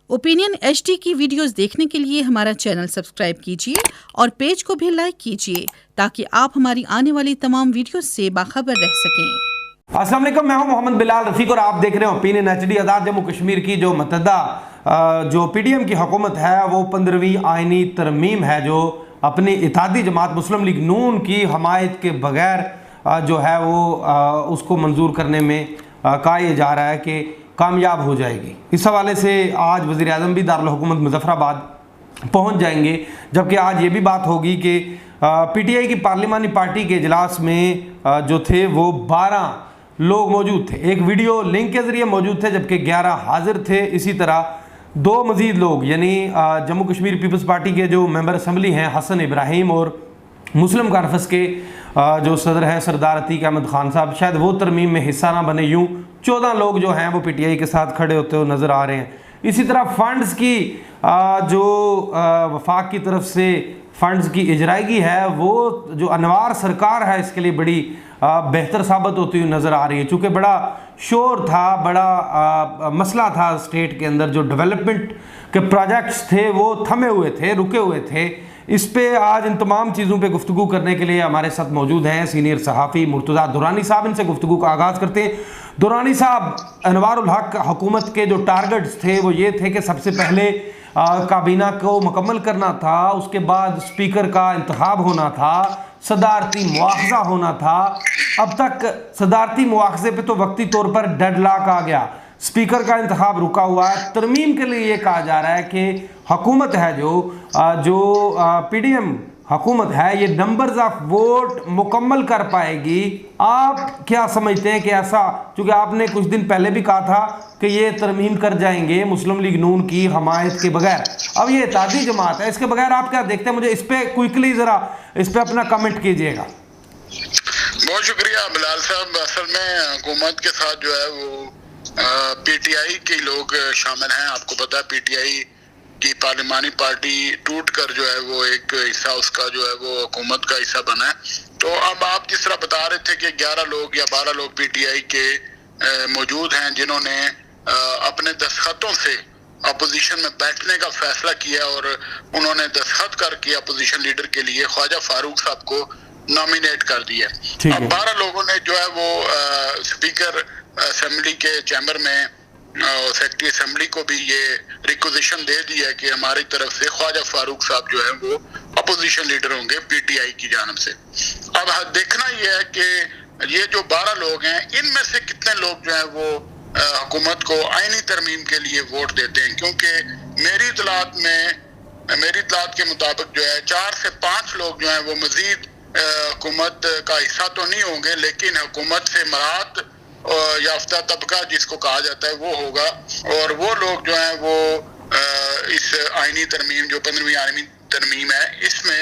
Opinion HD की videos देखने के लिए हमारा चैनल सब्सक्राइब कीजिए और पेज को भी लाइक कीजिए ताकि आप हमारी आने वाली तमाम वीडियोस से बाखबर रह सकें। अस्सलाम वालेकुम, मैं हूं मोहम्मद बिलाल रफीक और आप देख रहे हैं ओपिनियन HD। आज़ाद जम्मू कश्मीर की जो मतदा जो PDM की हुकूमत है वो 15वीं आइनी तरमीम है जो अपनी इत्तेहादी जमात मुस्लिम लीग नून की हमायत के बगैर जो है वो उसको मंजूर करने में कहा यह जा रहा है कि कामयाब हो जाएगी। इस हवाले से आज वज़ीर आज़म भी दारुल हुकूमत मुज़फ़्फ़राबाद पहुंच जाएंगे, जबकि आज ये भी बात होगी कि PTI की पार्लिमानी पार्टी के इजलास में जो थे वो 12 लोग मौजूद थे, एक वीडियो लिंक के ज़रिए मौजूद थे, जबकि 11 हाजिर थे। इसी तरह 2 मज़ीद लोग यानी जम्मू कश्मीर पीपल्स पार्टी के जो मेंबर असम्बली हैं हसन इब्राहिम और मुस्लिम कॉन्फ्रेंस के जो सदर हैं सरदार अतीक अहमद खान साहब, शायद वो तरमीम में हिस्सा ना बने। यूँ 14 लोग जो हैं वो PTI के साथ खड़े होते हुए नज़र आ रहे हैं। इसी तरह फंड्स की जो वफाक की तरफ से फंड्स की इजरायगी है वो जो अनवार सरकार है इसके लिए बड़ी बेहतर साबित होती हुई नज़र आ रही है, चूँकि बड़ा शोर था, बड़ा मसला था स्टेट के अंदर। जो डेवलपमेंट के प्रोजेक्ट्स थे वो थमे हुए थे, रुके हुए थे। इस पे आज इन तमाम चीज़ों पे गुफ्तगू करने के लिए हमारे साथ मौजूद हैं सीनियर सहाफ़ी मुर्तज़ा दुरानी साहब। इनसे गुफ्तगू का आगाज़ करते हैं। दुरानी साहब, अनवारुल हक हुकूमत के जो टारगेट्स थे वो ये थे कि सबसे पहले काबीना को मुकम्मल करना था, उसके बाद स्पीकर का इंतखाब होना था, सदारती मुआवजा होना था। अब तक सदारती मुआवजे पे तो वक्ती तौर पर डेडलॉक आ गया, स्पीकर का इंतखाब रुका हुआ है। तरमीम के लिए ये कहा जा रहा है कि हुकूमत है जो PDM हुकूमत है ये नंबर्स ऑफ वोट मुकम्मल कर पाएगी। आप क्या समझते हैं कि ऐसा, चूँकि आपने कुछ दिन पहले भी कहा था कि ये तरमीम कर जाएंगे मुस्लिम लीग नून की हमायत के बगैर, अब ये इत्तेहादी जमात है, इसके बगैर आप क्या देखते हैं? मुझे इस पर क्विकली ज़रा इस पर अपना कमेंट कीजिएगा। बहुत शुक्रिया बिलाल साहब। असल में हुकूमत के साथ जो है वो PTI के लोग शामिल हैं। आपको पता है PTI की पार्लिमानी पार्टी टूट कर जो है वो एक हिस्सा उसका जो है वो हुकूमत का हिस्सा बना है। तो अब आप जिस तरह बता रहे थे कि 11 लोग या 12 लोग PTI के मौजूद हैं जिन्होंने अपने दस्तखतों से अपोजिशन में बैठने का फैसला किया और उन्होंने दस्तखत करके अपोजिशन लीडर के लिए ख्वाजा फारूक साहब को नॉमिनेट कर दिया। अब 12 लोगों ने जो है वो स्पीकर असेंबली के चैम्बर में सेक्रेटरी असेंबली को भी ये रिक्वेजिशन दे दी है कि हमारी तरफ से ख्वाजा फारूक साहब जो है वो अपोजिशन लीडर होंगे PTI की जानब से। अब देखना ये है कि ये जो 12 लोग हैं इनमें से कितने लोग जो है वो हुकूमत को आईनी तरमीम के लिए वोट देते हैं, क्योंकि मेरी इतलात के मुताबिक जो है 4 से 5 लोग जो है वो मजीद हुकूमत का हिस्सा तो नहीं होंगे, लेकिन हुकूमत से मराद याफ्ता तबका जिसको कहा जाता है वो होगा। और वो लोग जो हैं वो इस आईनी तरमीम जो 15वीं आईनी तरमीम है इसमें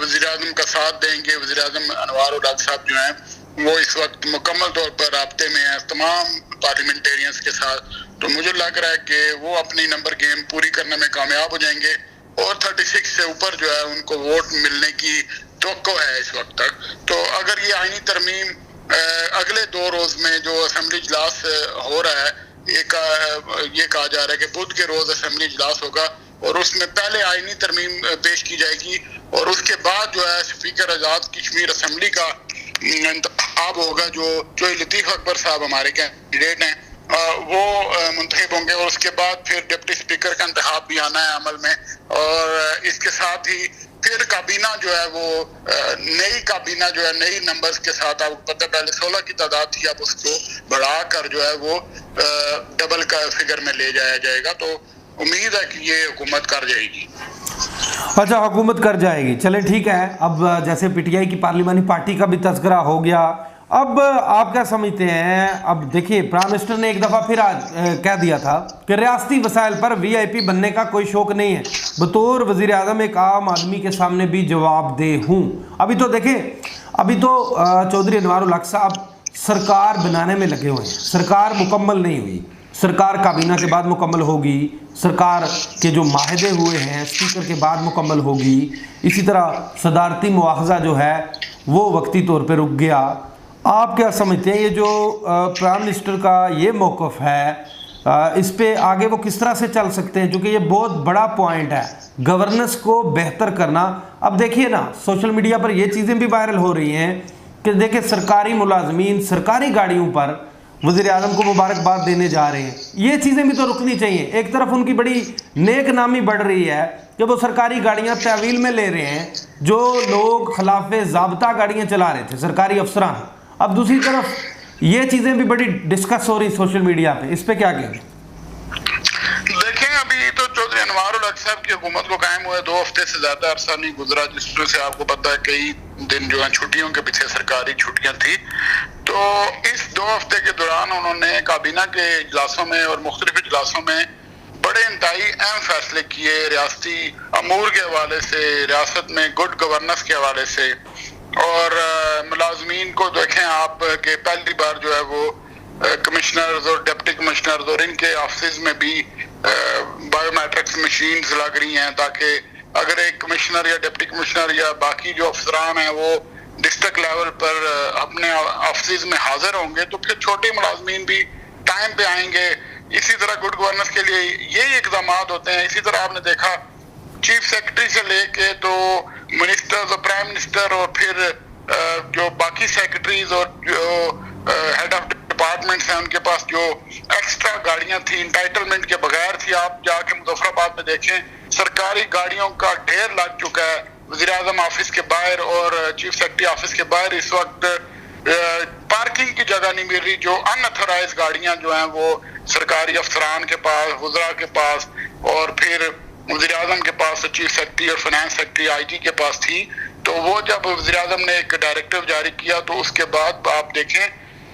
वज़ीर आज़म का साथ देंगे। वज़ीर आज़म अनवारुल हक साहब जो हैं वो इस वक्त मुकम्मल तौर पर राब्ते में हैं तमाम पार्लियामेंटेरियंस के साथ। तो मुझे लग रहा है कि वो अपनी नंबर गेम पूरी करने में कामयाब हो जाएंगे और 36 से ऊपर जो है उनको वोट मिलने की तवक्को है इस वक्त तक। तो अगर ये आईनी तरमीम अगले 2 रोज में जो असेंबली इजलास हो रहा है, ये कहा जा रहा है कि बुध के रोज असेंबली इजलास होगा और उसमें पहले आईनी तरमीम पेश की जाएगी और उसके बाद जो है स्पीकर आज़ाद कश्मीर असेंबली का इंतखाब होगा। जो लतीफ़ अकबर साहब हमारे कैंडिडेट हैं वो मुंतखब होंगे और उसके बाद फिर डिप्टी स्पीकर का इंतखाब भी आना है अमल में। और इसके साथ ही फिर काबीना जो है वो नई काबीना जो है नई नंबर्स के साथ, आपको पता पहले 16 की तादाद थी, अब उसको बढ़ाकर जो है वो डबल का फिगर में ले जाया जाएगा। तो उम्मीद है कि ये हुकूमत कर जाएगी। अच्छा, हुकूमत कर जाएगी, चले ठीक है। अब जैसे PTI की पार्लिमानी पार्टी का भी तज़किरा हो गया, अब आप क्या समझते हैं? अब देखिए, प्राइम मिनिस्टर ने एक दफ़ा फिर कह दिया था कि रियासती वसाइल पर VIP बनने का कोई शौक नहीं है, बतौर वज़ीर आज़म एक आम आदमी के सामने भी जवाबदेह हूँ। अभी तो देखें, अभी तो चौधरी अनवारुल हक साहब सरकार बनाने में लगे हुए हैं, सरकार मुकम्मल नहीं हुई, सरकार काबीना के बाद मुकम्मल होगी, सरकार के जो माहदे हुए हैं स्पीकर के बाद मुकम्मल होगी। इसी तरह सदारती मुआवजा जो है वो वक्ती तौर पर रुक गया। आप क्या समझते हैं ये जो प्राइम मिनिस्टर का ये मौक़िफ़ है इस पे आगे वो किस तरह से चल सकते हैं, क्योंकि ये बहुत बड़ा पॉइंट है, गवर्नेंस को बेहतर करना। अब देखिए ना, सोशल मीडिया पर ये चीज़ें भी वायरल हो रही हैं कि देखिए सरकारी मुलाजमीन सरकारी गाड़ियों पर वज़ीर आज़म को मुबारकबाद देने जा रहे हैं। ये चीज़ें भी तो रुकनी चाहिए। एक तरफ उनकी बड़ी नेक नामी बढ़ रही है कि वो सरकारी गाड़ियाँ तहवील में ले रहे हैं, जो लोग खिलाफ ज़ाब्ता गाड़ियाँ चला रहे थे सरकारी अफसरान। अब दूसरी तरफ ये चीज़ें भी बड़ी डिस्कस हो रही सोशल मीडिया पे, इस पे क्या कहेंगे? देखें, अभी तो चौधरी अनवारुल हक साहब की हुकूमत को कायम हुए 2 हफ्ते से ज्यादा अरसा नहीं गुजरा, जिसमें से आपको पता है कई दिन जो है छुट्टियों के पीछे सरकारी छुट्टियां थी। तो इस 2 हफ्ते के दौरान उन्होंने काबीना के इजलासों में और मुख्तलिफ इजलासों में बड़े इंतहाई अहम फैसले किए, रियासती अमूर के हवाले से, रियासत में गुड गवर्नेंस के हवाले से। और मुलाजमीन को देखें आप कि पहली बार जो है वो कमिश्नर्स और डिप्टी कमिश्नर्स और इनके ऑफिस में भी बायोमेट्रिक्स मशीन्स लग रही हैं, ताकि अगर एक कमिश्नर या डिप्टी कमिश्नर या बाकी जो अफसरान हैं वो डिस्ट्रिक्ट लेवल पर अपने ऑफिस में हाजिर होंगे तो फिर छोटे मुलाजमीन भी टाइम पे आएंगे। इसी तरह गुड गवर्नेंस के लिए यही इकदाम होते हैं। इसी तरह आपने देखा चीफ सेक्रेटरी से लेके तो मिनिस्टर्स और प्राइम मिनिस्टर और फिर जो बाकी सेक्रेटरीज और जो हेड ऑफ डिपार्टमेंट्स हैं उनके पास जो एक्स्ट्रा गाड़ियां थी इंटाइटलमेंट के बगैर थी। आप जाके मुजफ्फराबाद में देखें सरकारी गाड़ियों का ढेर लग चुका है वज़ीर आज़म ऑफिस के बाहर और चीफ सेक्रेटरी ऑफिस के बाहर। इस वक्त पार्किंग की जगह नहीं मिल रही। जो अनऑथराइज गाड़ियां जो हैं वो सरकारी अफसरान के पास, वज़रा के पास और फिर वज़ीर आज़म के पास, चीफ सेक्रेटरी और फाइनेंस सेक्रेटरी आईजी के पास थी। तो वो जब वज़ीर आज़म ने एक डायरेक्टिव जारी किया तो उसके बाद आप देखें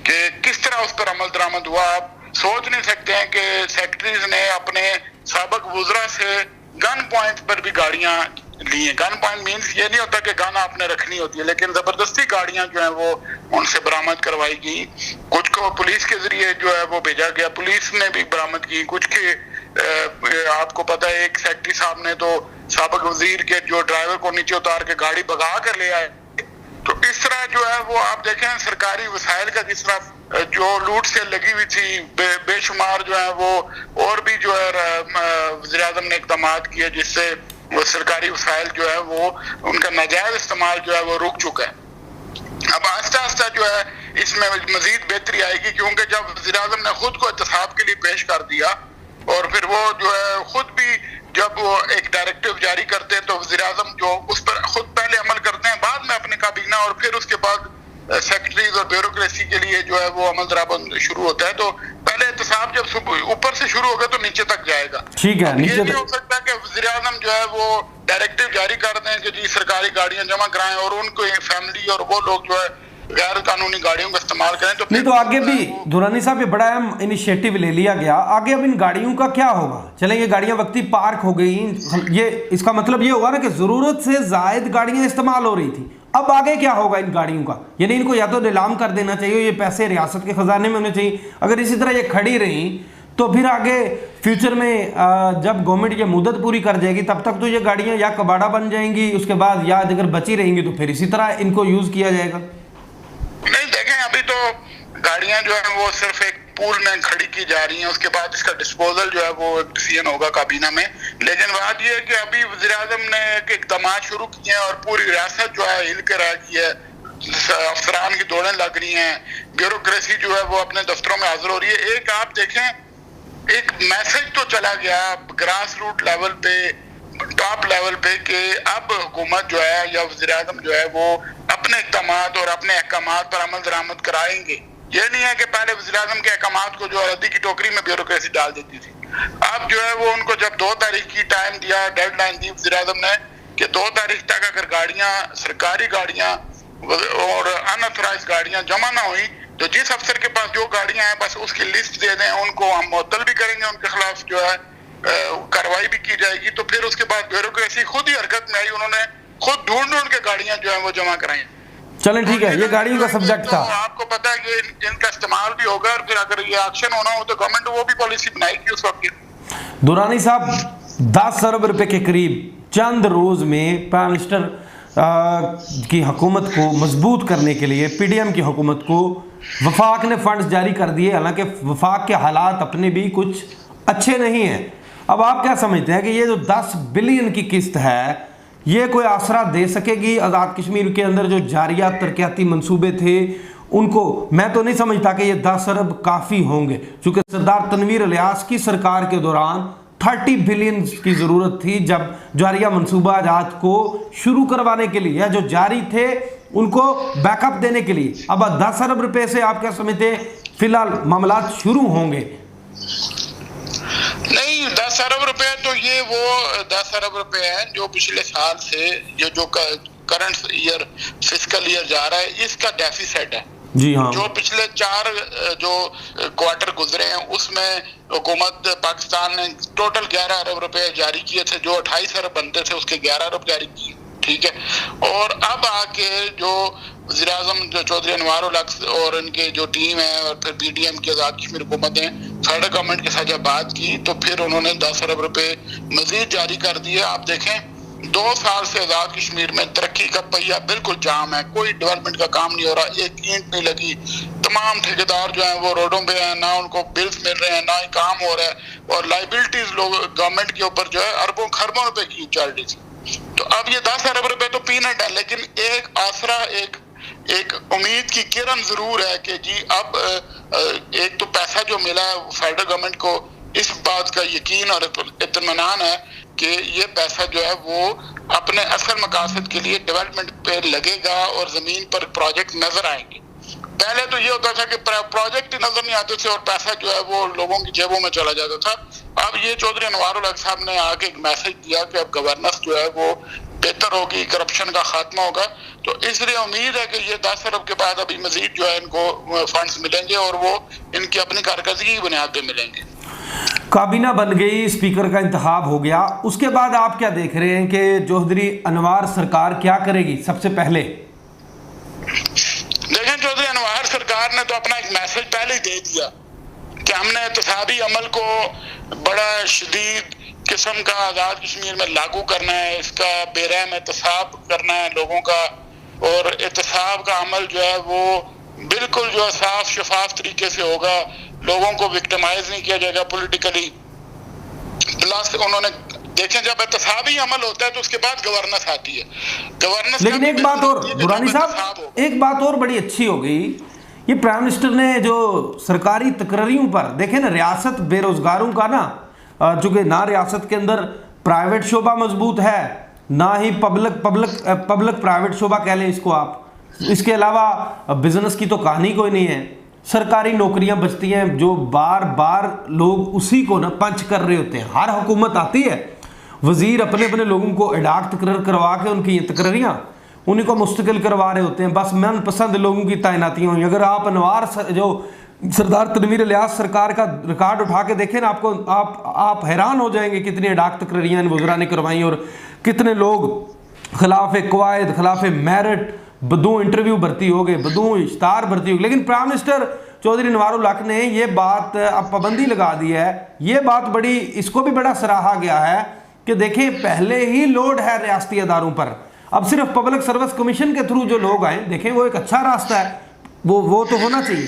कि किस तरह उस पर अमल दरामद हुआ। आप सोच नहीं सकते हैं कि सेक्रेटरीज ने अपने साबिक वज़रा से गन पॉइंट पर भी गाड़ियां ली हैं। गन पॉइंट मीन्स ये नहीं होता कि गन आपने रखनी होती है, लेकिन जबरदस्ती गाड़ियां जो है वो उनसे बरामद करवाई गई। कुछ को पुलिस के जरिए जो है वो भेजा गया, पुलिस ने भी बरामद की। कुछ के आपको पता है एक सेक्रेटरी साहब ने तो साबिक वजीर के जो ड्राइवर को नीचे उतार के गाड़ी भगा कर ले आए। तो इस तरह जो है वो आप देखें सरकारी वसाइल का किस तरह जो लूट से लगी हुई थी बेशुमार जो है वो, और भी जो है वज़ीर आज़म ने इक़दाम किए जिससे वो सरकारी वसाइल जो है वो उनका नाजायज इस्तेमाल जो है वो रुक चुका है। अब आस्ता आस्ता जो है इसमें मजीद बेहतरी आएगी, क्योंकि जब वज़ीर आज़म ने खुद को एहतसाब के लिए पेश कर दिया और फिर वो जो है खुद भी जब वो एक डायरेक्टिव जारी करते हैं तो वज़ीर आज़म जो उस पर खुद पहले अमल करते हैं, बाद में अपने काबीना और फिर उसके बाद सेक्रेटरीज और ब्यूरोक्रेसी के लिए जो है वो अमल दरामद शुरू होता है। तो पहले एहतसाब जब ऊपर से शुरू होगा तो नीचे तक जाएगा। ठीक है, ये नहीं हो सकता कि वज़ीर आज़म जो है वो डायरेक्टिव जारी कर दें कि जी सरकारी गाड़ियां जमा कराएं और उनको फैमिली और वो लोग जो है गैर कानूनी गाड़ियों का इस्तेमाल करें। तो नहीं, तो आगे भी दुरानी साहब ये बड़ा अहम इनिशिएटिव ले लिया गया। आगे अब इन गाड़ियों का क्या होगा? चले ये गाड़ियां वक्ती पार्क हो गई, ये इसका मतलब ये होगा ना कि जरूरत से जायद गाड़ियां इस्तेमाल हो रही थी। अब आगे क्या होगा इन गाड़ियों का? यानी इनको या तो नीलाम कर देना चाहिए, ये पैसे रियासत के खजाने में होने चाहिए। अगर इसी तरह ये खड़ी रही तो फिर आगे फ्यूचर में जब गवर्नमेंट ये मुद्दत पूरी कर जाएगी तब तक तो ये गाड़ियां या कबाड़ा बन जाएंगी, उसके बाद या अगर बची रहेंगी तो फिर इसी तरह इनको यूज किया जाएगा। नहीं देखें, अभी तो गाड़ियां जो है वो सिर्फ एक पूल में खड़ी की जा रही हैं, उसके बाद इसका डिस्पोजल जो है वो डिसीजन होगा काबीना में। लेकिन बात यह है कि अभी वज़ीर आज़म ने इक़दाम शुरू किए हैं और पूरी रियासत जो है हिल कर आ गई है, अफसरान की दौड़ें लग रही हैं, ब्यूरोक्रेसी जो है वो अपने दफ्तरों में हाजिर हो रही है। एक आप देखें एक मैसेज तो चला गया ग्रास रूट लेवल पे, टॉप लेवल पे कि अब हुकूमत जो है या वज़ीर आज़म जो है वो अपने इक़दामात और अपने अहकामात पर अमल दरामद कराएंगे। ये नहीं है कि पहले वज़ीर आज़म के अहकामात को जो रद्दी की टोकरी में ब्यूरोक्रेसी डाल देती थी। अब जो है वो उनको जब 2 तारीख की टाइम दिया, डेडलाइन दी वज़ीर आज़म ने कि 2 तारीख तक अगर गाड़ियां सरकारी गाड़ियां और अनऑथराइज गाड़ियां जमा ना हुई तो जिस अफसर के पास जो गाड़ियां हैं बस उसकी लिस्ट दे दें, उनको हम मुअत्तल भी करेंगे, उनके खिलाफ जो है कार्रवाई भी की जाएगी। तो फिर उसके बाद ब्यूरोक्रेसी खुद ही हरकत में आई, उन्होंने खुद ढूंढ के गाड़ियां जो है वो जमा कराई। चलें ठीक है, ये गाड़ियों का सब्जेक्ट था। आपको पता है कि इनका इस्तेमाल भी होगा और फिर अगर ये एक्शन होना हो तो गवर्नमेंट वो भी पॉलिसी बनाएगी उस वक्त। दुरानी साहब 10 अरब रुपए के करीब चंद रोज में प्राइम मिनिस्टर की हुकूमत को मजबूत करने के लिए पीडीएम की हुकूमत को वफाक ने फंड्स जारी कर दिए, हालांकि वफाक के हालात अपने भी कुछ अच्छे नहीं हैं। अब आप क्या समझते हैं कि ये जो 10 बिलियन की किस्त है ये कोई आसरा दे सकेगी? आज़ाद कश्मीर के अंदर जो जारिया तरक्याती मंसूबे थे उनको मैं तो नहीं समझता कि ये 10 अरब काफ़ी होंगे, क्योंकि सरदार तनवीर इलियास की सरकार के दौरान 30 बिलियन की ज़रूरत थी जब जारिया मंसूबा जात को शुरू करवाने के लिए, या जो जारी थे उनको बैकअप देने के लिए। अब 10 अरब रुपए से आप क्या समझते हैं फिलहाल मामला शुरू होंगे? नहीं, 10 अरब रुपए तो ये वो 10 अरब रुपए हैं जो पिछले साल से ये जो करंट ईयर फिस्कल ईयर जा रहा है इसका डेफिसिट है। जी हाँ। जो पिछले 4 जो क्वार्टर गुजरे हैं उसमें हुकूमत पाकिस्तान ने टोटल 11 अरब रुपए जारी किए थे, जो 28 अरब बनते थे उसके 11 अरब जारी किए, ठीक है। और अब आके जो वज़ीर-ए-आज़म जो चौधरी अनवार उल हक और उनके जो टीम है और फिर पीडीएम की आज़ाद कश्मीर हुकूमत ने फेडरल गवर्नमेंट के साथ जब बात की तो फिर उन्होंने 10 अरब रुपए मजीद जारी कर दिए। आप देखें 2 साल से आज़ाद कश्मीर में तरक्की का पहिया बिल्कुल जाम है, कोई डेवलपमेंट का काम नहीं हो रहा, एक ईंट नहीं लगी। तमाम ठेकेदार जो हैं वो रोडों पे हैं, ना उनको बिल्स मिल रहे हैं, ना ही काम हो रहा है, और लाइबिलिटीज लोग गवर्नमेंट के ऊपर जो है अरबों खरबों रुपए की चल रही थी। तो अब ये 10 अरब रुपए तो पीनट है, लेकिन एक आसरा, एक उम्मीद की किरण जरूर है कि जी अब एक तो पैसा जो मिला है फेडरल गवर्नमेंट को इस बात का यकीन और इत्मीनान है कि ये पैसा जो है वो अपने असल मकासद के लिए डेवलपमेंट पे लगेगा और जमीन पर प्रोजेक्ट नजर आएंगे। पहले तो ये होता था कि प्रोजेक्ट नजर नहीं आते थे और पैसा जो है वो लोगों की जेबों में चला जाता था। अब ये चौधरी अनवार उल हक साहब ने आके एक मैसेज दिया कि अब गवर्नेंस जो है वो बेहतर होगी, करप्शन का खात्मा होगा। तो इसलिए उम्मीद है कि ये 10 अरब के बाद अभी मजीद जो है इनको फंड्स मिलेंगे और वो इनकी अपनी कारकर्दगी की बुनियाद पे मिलेंगे। काबीना बन गई, स्पीकर का इंतखाब हो गया, उसके बाद आप क्या देख रहे हैं कि चौधरी अनवार सरकार क्या करेगी? सबसे पहले देखें, चौधरी अनवार सरकार ने तो अपना एक मैसेज पहले ही दे दिया कि हमने एहतसाबी अमल को बड़ा शदीद किस्म का आज़ाद कश्मीर में लागू करना है, इसका बेरहम एहतसाब करना है लोगों का, और एहतसाब का अमल जो है वो बिल्कुल जो है साफ शफाफ तरीके से होगा, लोगों को विक्टिमाइज नहीं किया जाएगा पॉलिटिकली। प्लस उन्होंने देखें जब एहतसाबी अमल होता है तो उसके बाद गवर्नेंस आती है। गवर्नेंस लेकिन एक बात और दुरानी साहब, एक बात और बड़ी अच्छी हो गई, ये प्राइम मिनिस्टर ने जो सरकारी तकरीरों पर देखे ना, रियासत बेरोजगारों का ना, चूंकि ना रियासत के अंदर प्राइवेट शोबा मजबूत है, ना ही पब्लिक प्राइवेट शोबा कह लें इसको आप, इसके अलावा बिजनेस की तो कहानी कोई नहीं है। सरकारी नौकरियां बचती हैं जो बार बार लोग उसी को ना पंच कर रहे होते हैं। हर हुकूमत आती है, वजीर अपने अपने लोगों को एडाक तकरीर करवा के उनकी तकरीरियाँ उन्हीं को मुस्तकिल करवा रहे होते हैं, बस मनपसंद लोगों की तैनातियाँ हुई। अगर आप अनवार जो सरदार तनवीर इलियास सरकार का रिकॉर्ड उठा के देखें ना, आपको आप हैरान हो जाएंगे कितनी एडाक तकरीरियाँ इन वज़रा ने करवाई और कितने लोग खिलाफ कवायद, खिलाफ मेरिट बदू इंटरव्यू भर्ती हो गए, बदू इश्तार भर्ती हो गए। लेकिन प्राइम मिनिस्टर चौधरी अनवार उल हक ने ये बात अब पाबंदी लगा दी है। ये बात बड़ी, इसको भी बड़ा सराहा गया है कि देखें पहले ही लोड है रियासती अदारों पर, अब सिर्फ पब्लिक सर्विस कमीशन के थ्रू जो लोग आए, देखें वो एक अच्छा रास्ता है, वो तो होना चाहिए।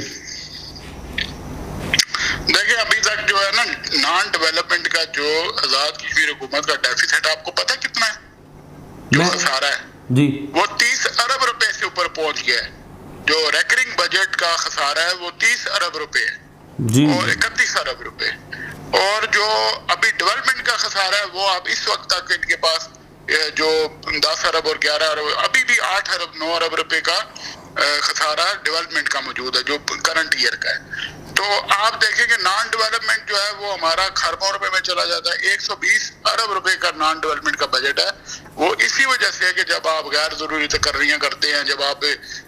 देखिए अभी तक जो है ना नॉन डेवलपमेंट का जो आजाद कश्मीर हुकूमत का डेफिसिट आपको पता कितना है? जो खसारा है जी वो 30 अरब रुपए से ऊपर पहुंच गया है। जो रेकरिंग बजट का खसारा है वो 30 अरब रुपए है जी और 31 अरब रुपए, और जो अभी डेवलपमेंट का खसारा है वो अब इस वक्त तक इनके पास जो 10 अरब और 11 अरब, अभी भी 8 अरब 9 अरब रुपए का खसारा डेवलपमेंट का मौजूद है जो करंट ईयर का है। तो आप देखेंगे नॉन डेवलपमेंट जो है वो हमारा खरबों रुपए में चला जाता है। 120 अरब रुपए का नॉन डेवलपमेंट का बजट है। वो इसी वजह से है कि जब आप गैर जरूरी तकर्रियां करते हैं, जब आप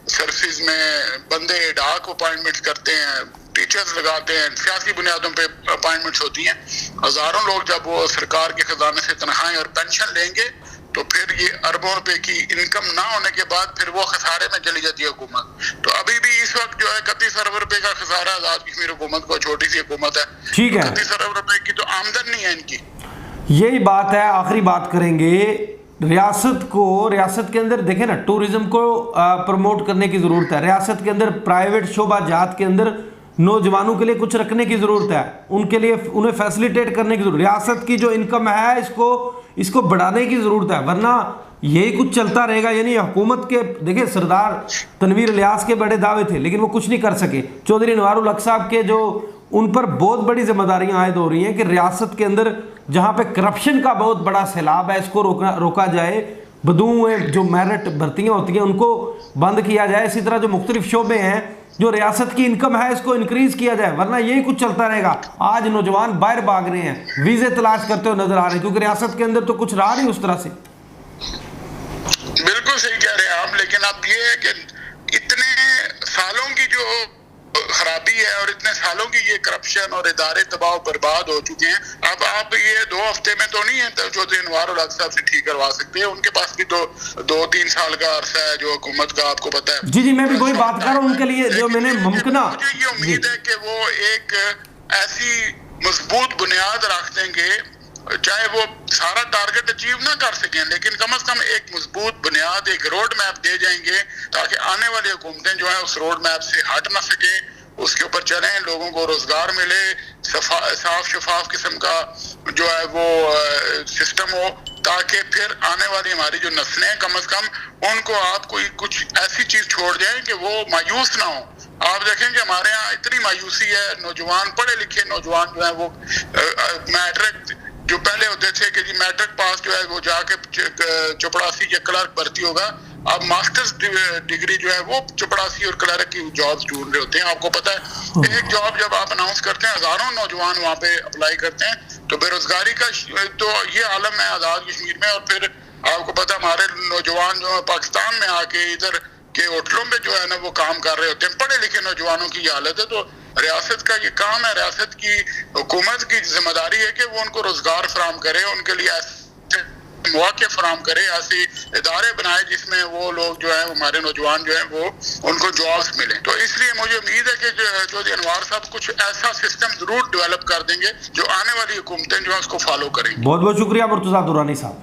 सर्विस में बंदे डाक अपॉइंटमेंट्स करते हैं, टीचर्स लगाते हैं, सियासी बुनियादों पे अपॉइंटमेंट्स होती हैं, हजारों लोग जब वो सरकार के खजाने से तनख्वाहें और पेंशन लेंगे तो फिर ये अरबों रुपए की इनकम ना होने के बाद फिर वो खसारे में चली जाती है हुकूमत। तो अभी भी इस वक्त जो है 31 अरब रुपए का खसारा आजाद कश्मीर हुकूमत को, छोटी सी हुकूमत है, ठीक है, 31 अरब रुपए की तो आमदन नहीं है इनकी। यही बात है। आखिरी बात करेंगे, रियासत के अंदर देखें ना, टूरिज्म को प्रमोट करने की ज़रूरत है। रियासत के अंदर प्राइवेट शोबा जात के अंदर नौजवानों के लिए कुछ रखने की ज़रूरत है, उनके लिए उन्हें फैसिलिटेट करने की ज़रूरत। रियासत की जो इनकम है इसको बढ़ाने की ज़रूरत है, वरना यही कुछ चलता रहेगा। यानी हुकूमत के देखिए, सरदार तनवीर इलियास के बड़े दावे थे लेकिन वो कुछ नहीं कर सके। चौधरी अनवारुल हक साहब के जो उन पर बहुत बड़ी जिम्मेदारियां आयद हो रही हैं कि रियासत के अंदर जहां पे करप्शन का बहुत बड़ा सैलाब है, इसको रोका जाए। बदूएं जो मेरिट भर्तियां होती हैं उनको बंद किया जाए। इसी तरह जो मुख्तलिफ शोबे हैं, जो रियासत की इनकम है, इसको इंक्रीज किया जाए, वरना यही कुछ चलता रहेगा। आज नौजवान बाहर भाग रहे हैं, वीजे तलाश करते हुए नजर आ रहे हैं, क्योंकि रियासत के अंदर तो कुछ रहा नहीं उस तरह से। बिल्कुल सही कह रहे हैं आप, लेकिन अब ये है कि इतने सालों की जो खराबी है और इतने सालों की ये करप्शन और इदारे तबाह बर्बाद हो चुके हैं। अब आप ये 2 हफ्ते में तो नहीं है तो चौधरी अनवारुल हक साहब से ठीक करवा सकते हैं। उनके पास भी तो 2-3 साल का अरसा है जो हुकूमत का, आपको पता है। जी मैं भी वही बात कर रहा हूँ उनके लिए जो मैंने मुमकिन, मुझे ये उम्मीद है कि वो एक ऐसी मजबूत बुनियाद रख देंगे, चाहे वो सारा टारगेट अचीव ना कर सकें, लेकिन कम से कम एक मजबूत बुनियाद, एक रोड मैप दे जाएंगे ताकि आने वाली हुकूमतें जो है उस रोड मैप से हट ना सके, उसके ऊपर चलें, लोगों को रोजगार मिले, साफ शफाफ किस्म का जो है वो सिस्टम हो, ताकि फिर आने वाली हमारी जो नस्लें कम से कम उनको आप कोई कुछ ऐसी चीज छोड़ जाएं कि वो मायूस ना हो। आप देखेंगे हमारे यहाँ इतनी मायूसी है, नौजवान पढ़े लिखे नौजवान जो है वो मैट्रिक जो पहले होते थे कि जी मैट्रिक पास जो है वो जाके चपड़ासी या क्लर्क भर्ती होगा, अब मास्टर्स डिग्री जो है वो चपड़ासी और क्लर्क की जॉब ढूंढ रहे होते हैं। आपको पता है एक जॉब जब आप अनाउंस करते हैं, हजारों नौजवान वहाँ पे अप्लाई करते हैं, तो बेरोजगारी का तो ये आलम है आजाद कश्मीर में। और फिर आपको पता है हमारे नौजवान जो है पाकिस्तान में आके इधर के होटलों में जो है ना वो काम कर रहे होते हैं, पढ़े लिखे नौजवानों की हालत है। तो रियासत का ये काम है, रियासत की हुकूमत की जिम्मेदारी है कि वो उनको रोजगार फराम करे, उनके लिए ऐसे मौके फराम करे, ऐसे इदारे बनाए जिसमें वो लोग जो है हमारे नौजवान जो है वो उनको जॉब्स मिले। तो इसलिए मुझे उम्मीद है कि चौधरी अनवार साहब कुछ ऐसा सिस्टम जरूर डेवलप कर देंगे जो आने वाली हुकूमतें जो है उसको फॉलो करेंगी। बहुत बहुत शुक्रिया मुर्तजा दुरानी साहब।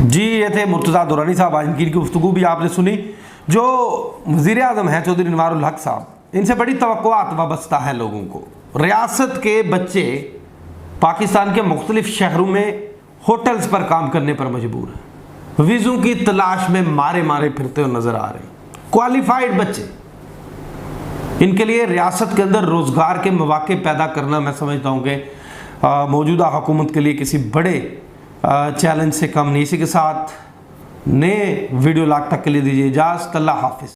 जी ये थे मुर्तजा दुरानी साहब, आज इनकी गुफ्तगू भी आपने सुनी। जो वज़ीर आज़म हैं चौधरी अनवारुल हक साहब, इनसे बड़ी तवक्कुआत वाबस्ता है लोगों को। रियासत के बच्चे पाकिस्तान के मुख्तलिफ शहरों में होटल्स पर काम करने पर मजबूर हैं, वीज़ों की तलाश में मारे फिरते हुए नज़र आ रहे हैं। क्वालिफाइड बच्चे, इनके लिए रियासत के अंदर रोज़गार के मौके पैदा करना मैं समझता हूँ कि मौजूदा हुकूमत के लिए किसी बड़े चैलेंज से कम नहीं। इसी के साथ नए वीडियो लाग तक के लिए दीजिए इजाज़त। अल्लाह हाफिज़।